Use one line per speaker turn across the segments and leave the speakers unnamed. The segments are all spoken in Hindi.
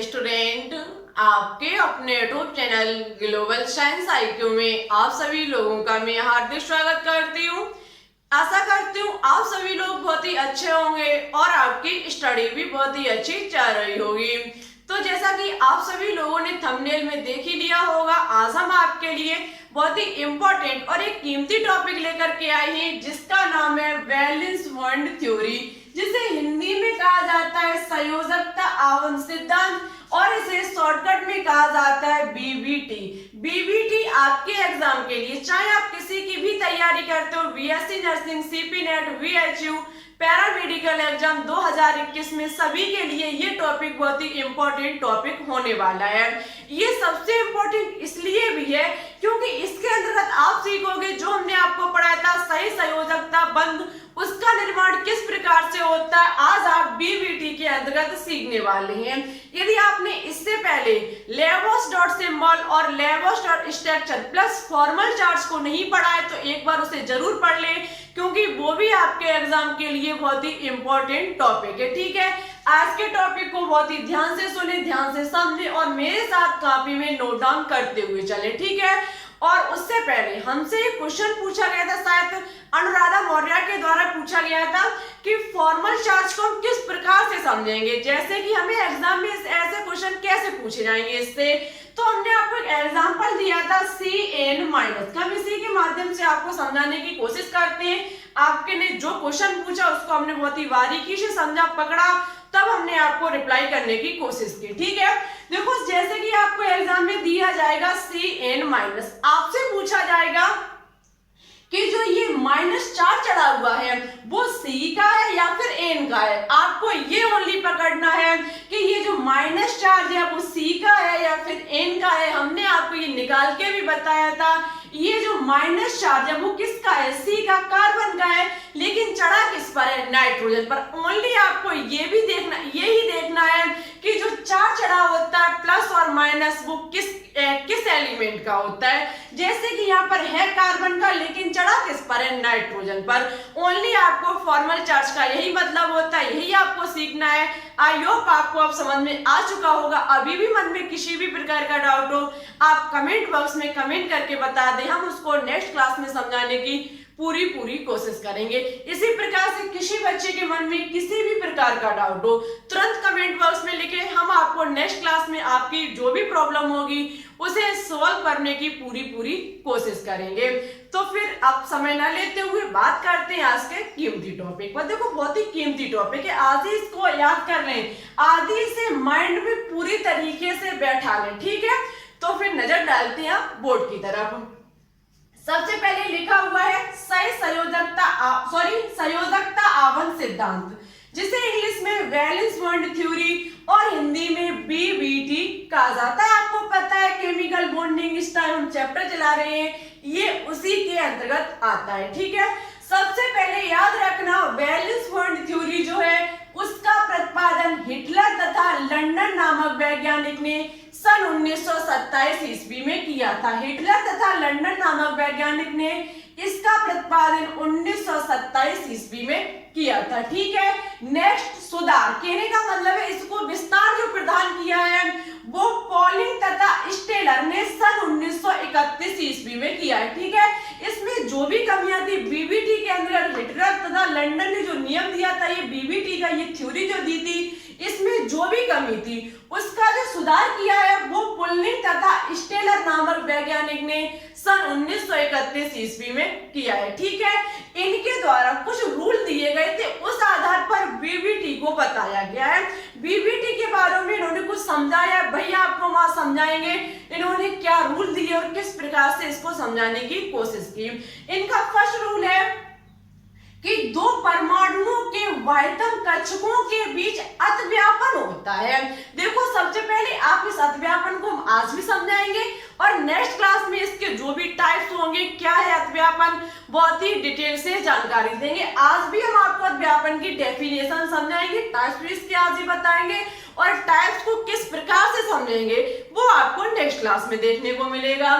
स्टूडेंट, आपके अपने YouTube channel global science IQ में आप सभी लोगों का मैं हार्दिक स्वागत करती हूँ। आशा करती हूँ आप सभी लोग बहुत ही अच्छे होंगे और आपकी स्टडी भी बहुत ही अच्छी चल रही होगी। तो जैसा कि आप सभी लोगों ने थंबनेल में देख ही लिया होगा, आज हम आपके लिए बहुत ही इम्पोर्टेंट और एक कीमती टॉपिक लेकर के आए हैं जिसका नाम है वैलेंस बॉन्ड थ्योरी, जिसे हिंदी में कहा जाता है संयोजकता आवन सिद्धांत और इसे शॉर्टकट में कहा जाता है बीबीटी। बीबीटी आपके एग्जाम के लिए, चाहे आप किसी की भी तैयारी करते हो, BSc nursing, CP net, VHU, paramedical exam 2021 में, सभी के लिए ये टॉपिक बहुत ही इम्पोर्टेंट टॉपिक होने वाला है। ये सबसे इम्पोर्टेंट इसलिए भी है क्योंकि इसके अंतर्गत आप सीखोगे जो हमने आपको पढ़ाया था सही संयोजकता बंध, उसका निर्माण किस प्रकार से होता है, आज आप बीबीटी के अंतर्गत सीखने वाले हैं। यदि आपने इससे पहले लेबोस डॉट सिंबल और Lewis dot structure plus formal charts को नहीं पढ़ा है तो एक बार उसे जरूर पढ़ लें, क्योंकि वो भी आपके एग्जाम के लिए बहुत ही इंपॉर्टेंट टॉपिक है। ठीक है, आज के टॉपिक को बहुत ही ध्यान से सुने, ध्यान से समझे और मेरे साथ कॉपी में नोट डाउन करते हुए चले। ठीक है, और उससे पहले हमसे एक क्वेश्चन पूछा गया था, शायद अनुराधा मौर्य के द्वारा पूछा गया था कि फॉर्मल चार्ज को हम किस प्रकार से समझेंगे, जैसे कि हमें एग्जाम में ऐसे क्वेश्चन कैसे पूछे जाएंगे इससे। तो हमने आपको एक एग्जांपल दिया था CN-, हम इसी के माध्यम से आपको समझाने की कोशिश करते हैं। आपके ने जो क्वेश्चन पूछा उसको हमने बहुत ही बारीकी से समझा, पकड़ा, तब हमने आपको रिप्लाई करने की कोशिश की। ठीक है, देखो जैसे कि आपको एग्जाम में दिया जाएगा CN-, आपसे पूछा जाएगा कि जो ये -4 चढ़ा हुआ है वो C का है या फिर N का है। आपको ये ओनली पकड़ना है कि ये जो -4 है वो C का है या फिर N का है। हमने आपको ये निकाल के भी बताया था, ये जो -4 है वो किसका है, C का, कार्बन का है, लेकिन चढ़ा किस पर है, नाइट्रोजन पर। ओनली आपको ये भी देखना, यही देखना है कि जो 4 चढ़ा होता है प्लस और माइनस वो किस एलिमेंट का होता है। जैसे कि यहाँ पर है कार्बन का, लेकिन चढ़ा किस पर है, नाइट्रोजन पर। ओनली आपको फॉर्मल चार्ज का यही मतलब होता है, यही आपको सीखना है। आई होप आपको अब समझ में आ चुका होगा। अभी भी मन में किसी भी प्रकार का डाउट हो आप कमेंट बॉक्स में कमेंट करके बता दें, हम उसको नेक्स्ट क्लास में समझाने की पूरी कोशिश करेंगे। इसी प्रकार से किसी बच्चे के मन में किसी भी प्रकार का डाउट हो तुरंत कमेंट बॉक्स में लिखें, हम आपको नेक्स्ट क्लास में आपकी जो भी प्रॉब्लम होगी उसे सॉल्व करने की पूरी कोशिश करेंगे। तो फिर अब समय न लेते हुए बात करते हैं आज के कीमती टॉपिक पर। देखो बहुत ही कीमती टॉपिक है, आज ही इसको याद कर लें, आज ही इसे माइंड में पूरी तरीके से बैठा लें। ठीक है, तो फिर नजर डालते हैं बोर्ड की तरफ। सबसे पहले लिखा हुआ है सही संयोजकता आवन सिद्धांत, जिसे इंग्लिश में वैलेंस बॉन्ड थ्योरी और हिंदी में बीबीटी कहा जाता है। आपको पता है केमिकल बॉन्डिंग, इस टाइम हम चैप्टर चला रहे हैं, ये उसी के अंतर्गत आता है। ठीक है, सबसे पहले याद रखना वैलेंस बॉन्ड थ्योरी जो है उसका प्रतिपादन हिटलर तथा लंदन नामक वैज्ञानिक ने सन 1927 ईस्वी में किया था। हिटलर तथा लंदन नामक वैज्ञानिक ने इसका प्रतिपादन 1927 ईस्वी में किया था। ठीक है, नेक्स्ट सुधार, कहने का मतलब है इसको विस्तार जो प्रदान किया है वो पॉलिंग तथा स्टेलर ने सन 1931 ईस्वी में किया है। ठीक है, इसमें जो भी कमियां थी बीबीटी के अंदर हिटलर तथा लंदन ने जो नियम दिया था, ये बीबीटी का ये थ्योरी जो दी थी, इसमें जो भी कमी थी उसका जो सुधार किया है वो पॉलिंग तथा स्टेलर नामक वैज्ञानिक ने सन 1931 ईस्वी में किया है। ठीक है, इनके द्वारा कुछ रूल दिए गए थे, उस आधार पर बीबीटी को बताया गया है। बीबीटी के बारे में इन्होंने कुछ समझाया, भैया आपको वहां समझाएंगे इन्होंने क्या रूल दिए और किस प्रकार से इसको समझाने की कोशिश की। इनका फर्स्ट रूल है कि दो परमाणुओं के वायतम कक्षकों के बीच अतिव्यापन होता है। देखो सबसे पहले आप इस अतिव्यापन को हम आज भी समझाएंगे और नेक्स्ट क्लास में इसके जो भी टाइप्स होंगे, क्या है अतिव्यापन, बहुत ही डिटेल से जानकारी देंगे। आज भी हम आपको अतिव्यापन की डेफिनेशन समझाएंगे, टाइप्स भी इसके आज ही बताएंगे और टाइप्स को किस प्रकार से समझेंगे वो आपको नेक्स्ट क्लास में देखने को मिलेगा।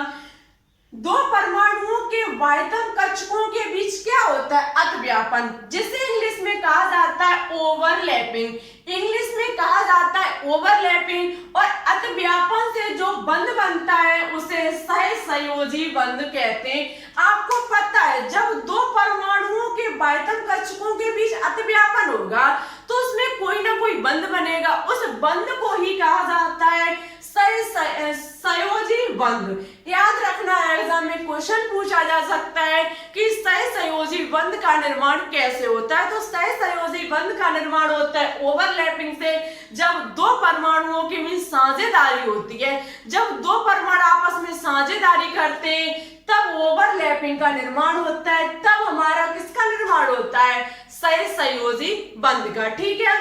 दो परमाणुओं के वायतम कक्षकों के बीच क्या होता है, अतिव्यापन, जिसे इंग्लिश में कहा जाता है ओवरलैपिंग। इंग्लिश में कहा जाता है ओवरलैपिंग, और अतिव्यापन से जो बंध बनता है उसे सहसंयोजी बंध कहते हैं। आपको पता है जब दो परमाणुओं के बाह्यतम कक्षकों के बीच अतिव्यापन होगा तो उसमें कोई ना कोई बंध बनेगा, उस बंध को ही कहा जाता है सहसंयोजी बंध। याद रखना, एग्जाम में क्वेश्चन पूछा जा सकता है कि सहसंयोजी बंध का निर्माण कैसे होता है। तो सहसंयोजी बंध का निर्माण होता है ओवरलैपिंग से, जब दो परमाणुओं के बीच साझेदारी होती है। जब दो परमाणु आपस में साझेदारी करते हैं तब ओवरलैपिंग का निर्माण होता है, तब हमारा किसका निर्माण होता है, सहसंयोजी बंध का। ठीक है,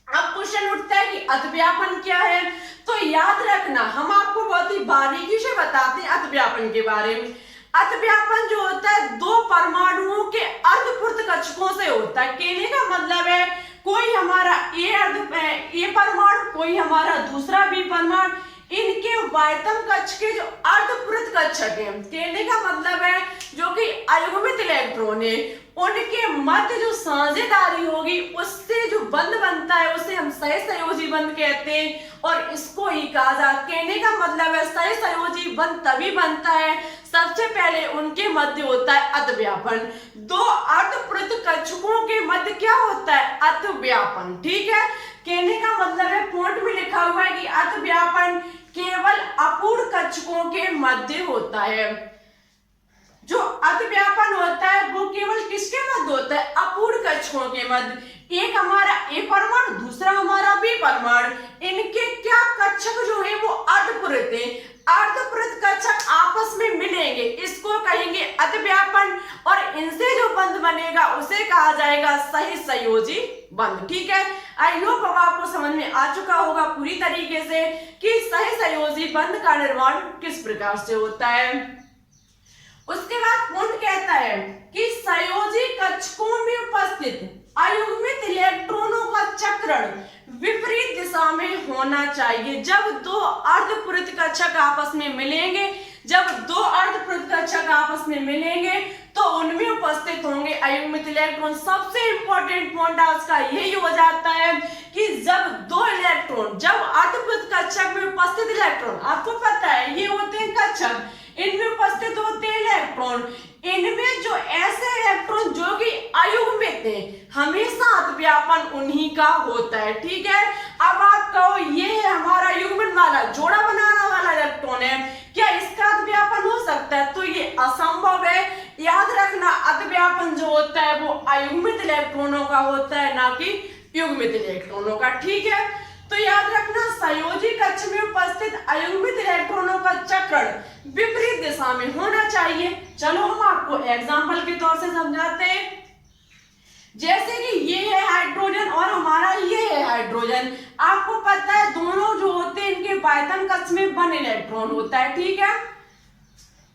अब क्वेश्चन उठता है कि अतिव्यापन क्या है। तो याद रखना, हम आपको बहुत ही बारीकी से बताते हैं अतिव्यापन के बारे में। अतिव्यापन जो होता है दो परमाणुओं के अर्धपूर्त कक्षकों से होता है। कहने का मतलब है कोई हमारा ए परमाणु, कोई हमारा दूसरा बी परमाणु, इनके बाह्यतम कक्ष के जो अर्धपूर्त कक्षक है, कहने का मतलब है जो कि अयुग्मित इलेक्ट्रॉन है, उनके मध्य जो साझेदारी होगी उससे जो बंध बनता है उसे हम सहसंयोजी बंध कहते हैं, और इसको ही कहा जाता। कहने का मतलब है सहसंयोजी बंध तभी बनता है सबसे पहले उनके मध्य होता है अतिव्यापन। दो अर्धपूर्त कक्षकों के मध्य क्या होता है, अतिव्यापन। ठीक है, कहने का मतलब है पॉइंट में लिखा हुआ है कि अतिव्यापन केवल अपूर्ण कक्षकों के मध्य होता है। जो अतिव्यापन होता है वो केवल किसके मध्य होता है, अपूर्ण कक्षकों के मध्य। एक हमारा ए परमाणु, दूसरा हमारा बी परमाणु, इनके क्या कक्षक जो है वो अर्धपूर्त है। अर्धपूर्त कक्षक आपस में मिलेंगे, इसको कहेंगे अतिव्यापन, और इनसे जो बंध बनेगा उसे कहा जाएगा सहसंयोजी बंध। ठीक है, आई होप अब आपको समझ में आ चुका होगा पूरी तरीके से कि सहसंयोजी बंध का निर्माण किस प्रकार से होता है। उसके बाद पॉइंट कहता है कि संयोजी कक्षकों में उपस्थित अयुग्मित इलेक्ट्रॉनों का चक्रण विपरीत दिशा में होना चाहिए। जब दो अर्धपूर्त कक्षक आपस में मिलेंगे, जब दो अर्धपूर्त कक्षक आपस में मिलेंगे तो उनमें उपस्थित होंगे अयुग्मित इलेक्ट्रॉन। सबसे इंपॉर्टेंट पॉइंट आज का यही हो जाता है कि जब दो इलेक्ट्रॉन, जब अर्धपूर्त कक्षक में उपस्थित इलेक्ट्रॉन, आपको पता है ये होते हैं कक्षक, इनमें उपस्थित होते हैं इलेक्ट्रॉन, इनमें जो ऐसे इलेक्ट्रॉन जो कि अयुग्मित है, हमेशा अतिव्यापन उन्हीं का होता है। ठीक है, अब आप कहो ये है हमारा युग्मित वाला, जोड़ा बनाने वाला इलेक्ट्रॉन है, क्या इसका अतिव्यापन हो सकता है? तो ये असंभव है। याद रखना, अतिव्यापन जो होता है वो अयुग्मित इलेक्ट्रॉनों का होता है, ना कि युग्मित इलेक्ट्रॉनों का। ठीक है, तो याद रखना संयोजी कक्ष में उपस्थित अयुग्मित इलेक्ट्रॉनों का चक्रण विपरीत दिशा में होना चाहिए। चलो हम आपको एग्जांपल के तौर से समझाते हैं। जैसे कि ये है हाइड्रोजन और हमारा ये है हाइड्रोजन। आपको पता है दोनों जो होते हैं इनके बाह्यतम कक्ष में 1 इलेक्ट्रॉन होता है। ठीक है,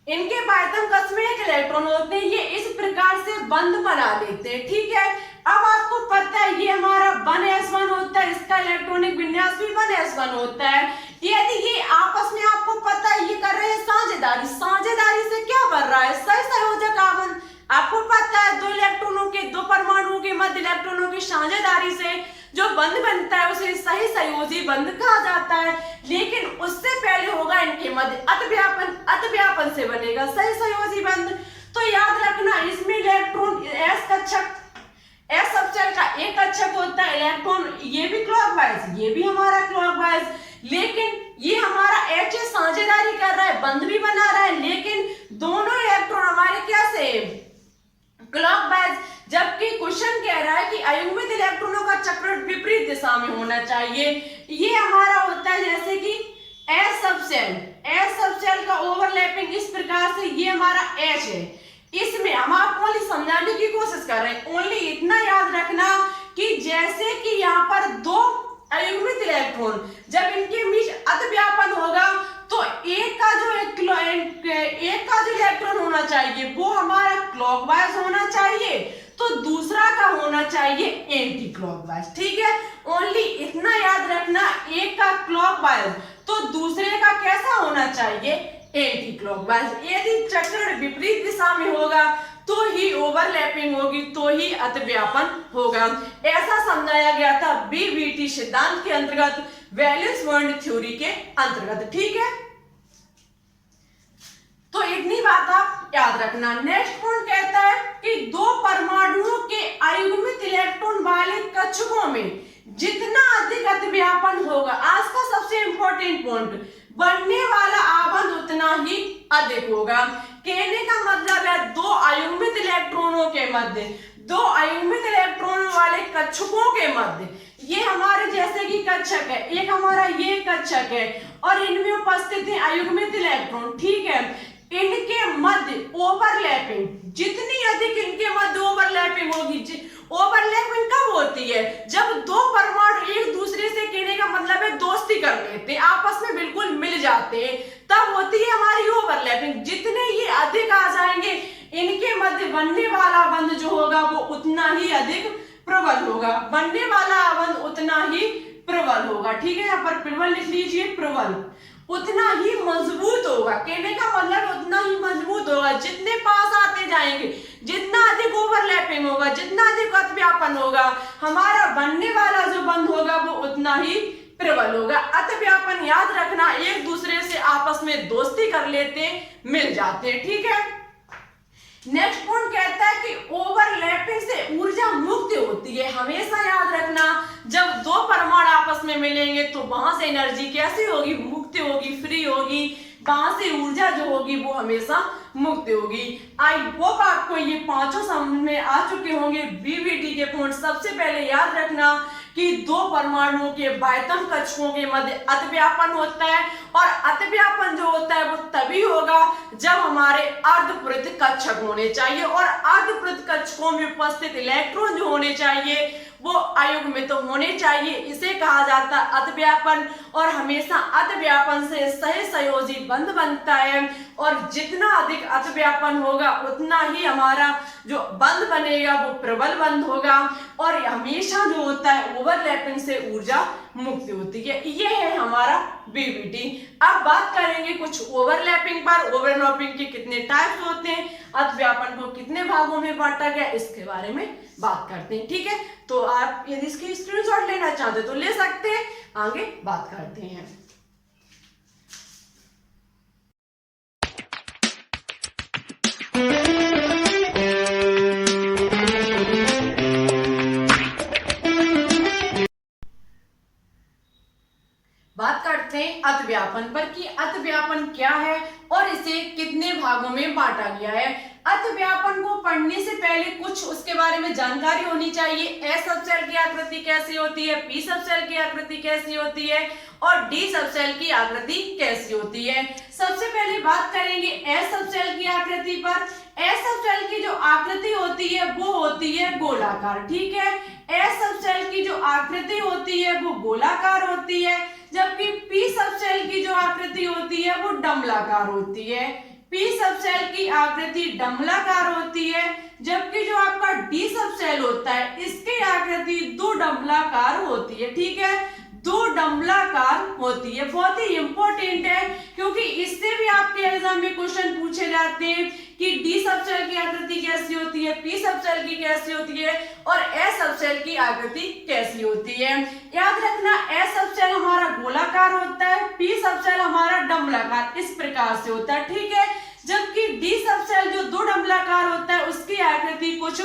इनके बाह्यतम कक्ष में 1 इलेक्ट्रॉन होते हैं, ये इस प्रकार से बंध बना लेते हैं। ठीक है, अब आपको पता है ये हमारा 1s1 होता है, इसका इलेक्ट्रॉनिक विन्यास भी 1s1 होता है। यदि ये आपस में, आपको पता है ये कर रहे हैं साझेदारी, साझेदारी से क्या बन रहा है, सहसंयोजक आबंध। आपको पता है दो परमाणुओं के मध्य इलेक्ट्रॉनों की साझेदारी से जो बंध बनता है उसे सहसंयोजी बंध कहा जाता है। लेकिन उससे पहले होगा इनके मध्य अतिव्यापन, अतिव्यापन से बनेगा सहसंयोजी बंध। तो याद रखना इसमें इलेक्ट्रॉन एस कक्षक, एस सबशेल का एक कक्षक होता है, इलेक्ट्रॉन ये भी क्लॉकवाइज, ये भी हमारा क्लॉकवाइज, लेकिन ये हमारा एच साझेदारी कर रहा है, बंध भी बना रहा है, लेकिन दोनों इलेक्ट्रॉन हमारे क्या से क्लॉकवाइज। जबकि क्वेश्चन कह रहा है कि अयुग्मित इलेक्ट्रॉनों का चक्रण विपरीत दिशा में होना चाहिए। ये हमारा होता है जैसे कि एस सबशेल का ओवरलैपिंग इस प्रकार से, ये हमारा एच है। इसमें हम आपको ओनली समझाने की कोशिश कर रहे हैं, ओनली इतना याद रखना कि जैसे कि यहाँ पर 2 अयुग्मित इलेक्ट्रॉन जब इनके बीच अतिव्यापन होगा तो एक का जो इलेक्ट्रॉन होना चाहिए वो हमारा क्लॉकवाइज होना चाहिए, तो दूसरा का होना चाहिए एंटी क्लॉकवाइज। ठीक है, ओनली इतना याद रखना, एक का क्लॉकवाइज तो दूसरे का कैसा होना चाहिए, एंटी क्लॉकवाइज। यदि चक्रण विपरीत दिशा में होगा तो ही ओवरलैपिंग होगी, तो ही अतिव्यापन होगा। ऐसा समझाया गया था बीबीटी सिद्धांत के अंतर्गत, वैलेंस बॉन्ड थ्योरी के अंतर्गत। ठीक है, तो इतनी बात आप याद रखना। नेक्स्ट पॉइंट कहता है कि दो परमाणुओं के अयुग्मित इलेक्ट्रॉन वाले कक्षकों में जितना अधिक अतिव्यापन होगा, आज का सबसे इंपॉर्टेंट पॉइंट, बनने वाला आबंध उतना ही अधिक होगा। कहने का मतलब है दो अयुग्मित इलेक्ट्रॉनों के मध्य, दो अयुग्मित इलेक्ट्रॉनों वाले कक्षकों के मध्य, ये हमारे जैसे कि कक्षक है, एक हमारा ये कक्षक है और इनमें उपस्थित है अयुग्मित इलेक्ट्रॉन। ठीक है, इनके मध्य ओवरलैपिंग, जितनी अधिक इनके मध्य ओवरलैपिंग होगी, ओवरलैपिंग कब होती है, जब दो परमाणु एक दूसरे से, कहने का मतलब है दोस्ती कर लेते हैं, आपस में बिल्कुल मिल जाते हैं, तब होती है हमारी ओवरलैपिंग। जितने ये अधिक आ जाएंगे, इनके मध्य बनने वाला बंध जो होगा वो उतना ही अधिक प्रबल होगा, बनने वाला बंध उतना ही प्रबल होगा। ठीक है, यहाँ पर प्रबल लिख लीजिए, प्रबल उतना ही मजबूत होगा, कहने का मतलब उतना ही मजबूत होगा। जितने पास आते जाएंगे, जितना अधिक ओवरलैपिंग होगा, जितना अधिक अतिव्यापन होगा, हमारा बनने वाला जो बंध होगा वो उतना ही प्रबल होगा। अतिव्यापन याद रखना, एक दूसरे से आपस में दोस्ती कर लेते, मिल जाते। ठीक है, नेक्स्ट पॉइंट कहता है कि ओवरलैपिंग से ऊर्जा मुक्त होती है। हमेशा याद रखना, जब दो परमाणु आपस में मिलेंगे तो वहां से एनर्जी कैसी होगी, मुक्त होगी, फ्री होगी, वहां से ऊर्जा जो होगी वो हमेशा मुक्त होगी। आई होप आपको ये पांचों समझ में आ चुके होंगे बीबीटी के पॉइंट। सबसे पहले याद रखना कि दो परमाणुओं के बाह्यतम कक्षकों के मध्य अतिव्यापन होता है, और अतिव्यापन जो होता है वो तभी होगा जब हमारे अर्धपृथ कक्षक होने चाहिए, और अर्धपृथ कक्षकों में उपस्थित इलेक्ट्रॉन जो होने चाहिए वो अयुग्मित तो होने चाहिए। इसे कहा जाता है अतिव्यापन, और हमेशा अतिव्यापन से सहसंयोजी बंध बनता है, और जितना अधिक अतिव्यापन होगा उतना ही हमारा जो बंध बनेगा वो प्रबल बंध होगा, और हमेशा जो होता है ओवरलैपिंग से ऊर्जा मुक्त होती है। ये है हमारा बीबीटी। अब बात करेंगे कुछ ओवरलैपिंग पर। ओवरलैपिंग के कितने टाइप्स होते हैं, अतिव्यापन को कितने भागों में बांटा गया, इसके बारे में बात करते हैं। ठीक है, तो आप यदि इसकी स्क्रीनशॉट लेना चाहते तो ले सकते हैं। आगे बात करते हैं। बात करते हैं अतिव्यापन पर कि अतिव्यापन क्या है और इसे कितने भागों में बांटा गया है। अतिव्यापन को पढ़ने से पहले कुछ उसके बारे में जानकारी होनी चाहिए। एस सब सेल की आकृति कैसी होती है, पी सब सेल की आकृति कैसी होती है, और डी सब सेल की आकृति कैसी होती है। सबसे पहले बात करेंगे एस सब सेल की आकृति पर। एस सब सेल की जो आकृति होती है वो होती है गोलाकार। ठीक है, एस सब सेल की जो आकृति होती है वो गोलाकार होती है, जबकि पी सब सेल की जो आकृति होती है वो डमलाकार होती है। पी सब सेल की आकृति डमलाकार होती है, जबकि जो आपका डी सब सेल होता है इसकी आकृति दो डमलाकार होती है। ठीक है, दो डमलाकार होती है। बहुत ही इंपॉर्टेंट है, क्योंकि इससे भी आपके एग्जाम में क्वेश्चन पूछे जाते हैं कि डी सब सेल की आकृति कैसी होती है, पी सब सेल की कैसी होती है, और एस सब सेल की आकृति कैसी होती है। याद रखना, एस सब सेल हमारा गोलाकार होता है, पी सब सेल हमारा डमलाकार, इस प्रकार से होता है। ठीक है, जबकि डी सब सेल जो दो डमलाकार होता है उसकी आकृति कुछ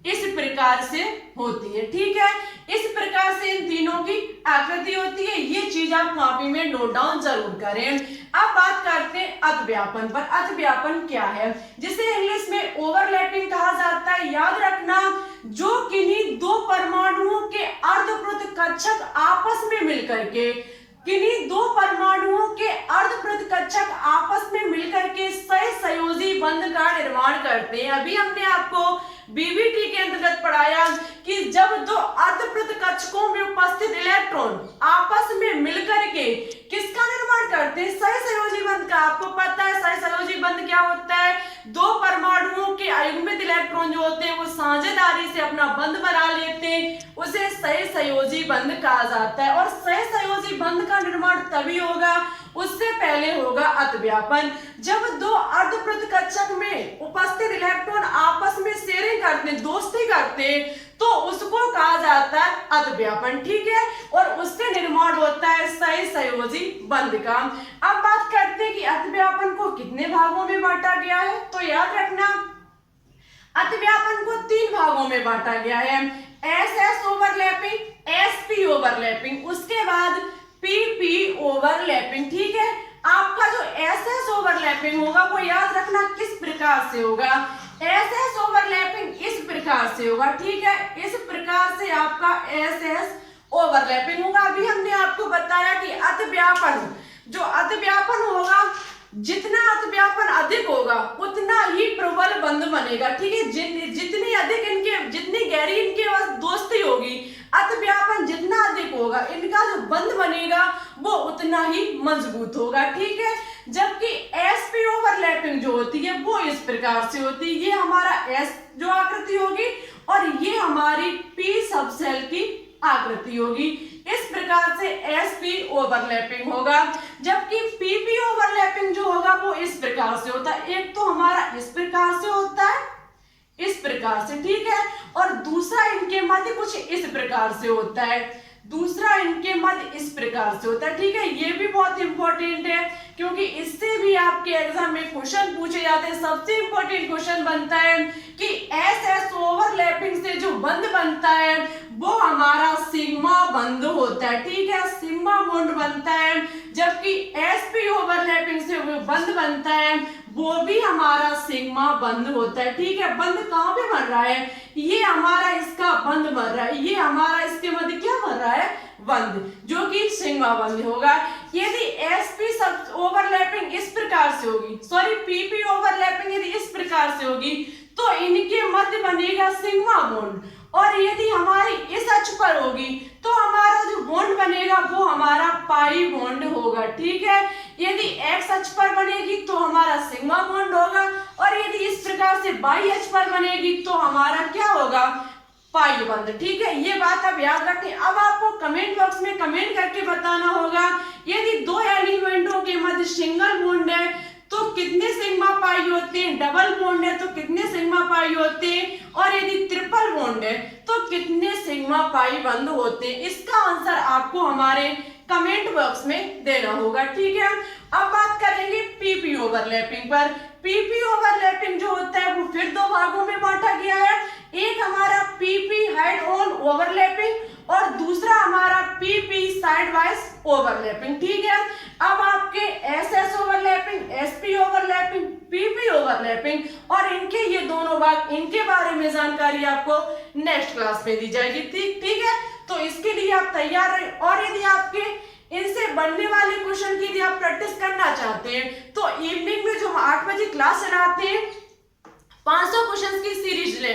इस प्रकार से होती है। ठीक है, इस प्रकार से इन तीनों की आकृति होती है। ये चीज आप कॉपी में नोट डाउन जरूर करें। अब बात करते हैं अतिव्यापन पर। अतिव्यापन क्या है, जिसे इंग्लिश में ओवरलैपिंग कहा जाता है। याद रखना, जो किन्हीं दो परमाणुओं के अर्धपृथ कक्षक आपस में मिलकर के, किन्हीं दो परमाणुओं के अर्धपृथ कक्षक आपस में मिलकर के सहसंयोजी बंध का निर्माण करते हैं। अभी हमने आपको बीबीटी के अंतर्गत पढ़ाया कि जब दो अर्धपृथ कक्षकों में उपस्थित इलेक्ट्रॉन आपस में मिलकर के किसका निर्माण करते हैं, सहसंयोजी बंध का। आपको पता है सहसंयोजी बंध क्या होता है, दो परमाणुओं के अयुग्मित इलेक्ट्रॉन इलेक्ट्रॉन जो होते हैं वो साझेदारी से अपना बंध बना लेते हैं, उसे सहसंयोजी बंध कहा जाता है। और सहसंयोजी बंध का निर्माण तभी होगा, उससे पहले होगा अतिव्यापन। जब दो अर्धपृथक में उपस्थित इलेक्ट्रॉन आपस में शेयरिंग करते, दोस्ती करते, तो उसको कहा जाता है अतिव्यापन, ठीक है। और उससे निर्माण होता है सहसंयोजी बंध का। अब बात करते हैं कि अतिव्यापन को कितने भागों में बांटा गया है। तो याद रखना, अतिव्यापन को 3 भागों में बांटा गया है, एस ओवरलैपिंग, एसपी ओवरलैपिंग, उसके बाद पीपी ओवरलैपिंग, ठीक है। आपका जो एस ओवरलैपिंग होगा वो याद रखना किस प्रकार से होगा, एस ओवरलैपिंग इस प्रकार से होगा, ठीक है। इस प्रकार से आपका एस ओवरलैपिंग होगा। अभी हमने आपको बताया कि अतिव्यापन, जो अतिव्यापन होगा, जितना अतिव्यापन अधिक होगा उतना ही प्रबल बंध बनेगा, ठीक है। जितनी अधिक इनके, जितनी गहरी इनके दोस्ती होगी, अतिव्यापन जितना अधिक होगा, इनका जो बंध बनेगा वो उतना ही मजबूत होगा, ठीक है। जबकि एसपी ओवरलैपिंग जो होती है वो इस प्रकार से होती है, ये हमारा एस जो आकृति होगी और ये हमारी पी सबसेल की आकृति होगी। इस प्रकार से एसपी ओवरलैपिंग होगा। जबकि पीपी ओवरलैपिंग जो होगा वो इस प्रकार से होता है, एक तो हमारा इस प्रकार से होता है, इस प्रकार से, ठीक है। और दूसरा इनके मध्य कुछ इस प्रकार से होता है, दूसरा इनके मध्य इस प्रकार से होता है, ठीक है। ये भी बहुत इंपॉर्टेंट है क्योंकि इससे भी आपके एग्जाम में क्वेश्चन पूछे जाते हैं। सबसे इंपॉर्टेंट क्वेश्चन बनता है कि एस ओवरलैपिंग से जो बंध बनता है वो हमारा सिग्मा बंध होता है, ठीक है, सिग्मा बॉन्ड बनता है। जबकि एसपी ओवरलैपिंग से वो बंध बनता है वो भी हमारा सिग्मा बंध होता है, ठीक है। बंध कहाँ पे बन रहा है, ये हमारा इसका बंध बन रहा है, ये हमारा इसके मध्य क्या बन रहा है, बंध, जो कि सिग्मा बंध होगा। यदि एसपी सब ओवरलैपिंग इस प्रकार से होगी, सॉरी पीपी ओवरलैपिंग यदि इस प्रकार से होगी तो इनके मध्य बनेगा सिग्मा बॉन्ड। और यदि हमारी इस अक्ष पर होगी तो हमारा जो बॉन्ड बनेगा वो हमारा पाई बॉन्ड होगा, ठीक है। यदि एक्स अक्ष पर बनेगी तो हमारा सिग्मा बॉन्ड होगा और यदि इस प्रकार से वाई अक्ष पर बनेगी तो हमारा क्या होगा, पाई बंध, ठीक है। ये बात आप याद रखें। अब आपको कमेंट बॉक्स में कमेंट करके बताना होगा यदि दो एलिमेंटों के मध्य सिंगल बॉन्ड है तो कितने सिग्मा पाई होते हैं, डबल बॉन्ड है तो कितने सिग्मा पाई होते हैं, और यदि ट्रिपल बॉन्ड है तो कितने सिग्मा पाई बंध होते हैं। इसका आंसर आपको हमारे कमेंट बॉक्स में देना होगा, ठीक है। अब बात करेंगे पीपी ओवरलैपिंग पर। पीपी ओवरलैपिंग जो होता है वो फिर 2 भागों में बांटा गया है, एक हमारा पीपी हेड ऑन ओवरलैपिंग और दूसरा हमारा पीपी साइड वाइज ओवरलैपिंग, ठीक है। अब आपके SS overlapping, SP overlapping, PP overlapping और इनके ये दोनों भाग, इनके बारे में जानकारी आपको नेक्स्ट क्लास में दी जाएगी, ठीक है। तो इसके लिए आप तैयार रहे। और यदि आपके इनसे बनने वाले क्वेश्चन की यदि आप प्रैक्टिस करना चाहते हैं तो इवनिंग में जो हम 8 बजे क्लास चलाते हैं 500 क्वेश्चन की सीरीज ले,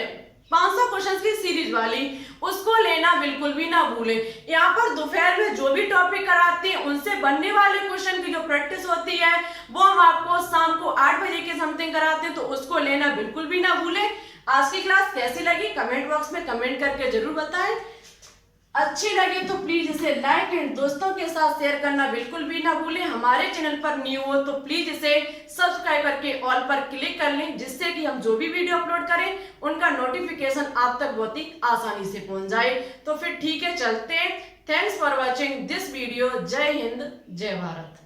500 क्वेश्चन की सीरीज वाली, उसको लेना बिल्कुल भी ना भूलें। यहाँ पर दोपहर में जो भी टॉपिक कराते हैं उनसे बनने वाले क्वेश्चन की जो प्रैक्टिस होती है वो हम आपको शाम को 8 बजे के समथिंग कराते हैं, तो उसको लेना बिल्कुल भी ना भूलें। आज की क्लास कैसी लगी कमेंट बॉक्स में कमेंट करके जरूर बताएं। अच्छी लगे तो प्लीज इसे लाइक एंड दोस्तों के साथ शेयर करना बिल्कुल भी ना भूलें। हमारे चैनल पर न्यू हो तो प्लीज इसे सब्सक्राइब करके ऑल पर क्लिक कर लें, जिससे कि हम जो भी वीडियो अपलोड करें उनका नोटिफिकेशन आप तक बहुत ही आसानी से पहुंच जाए। तो फिर ठीक है, चलते हैं। Thanks for watching this video. जय हिंद, जय भारत।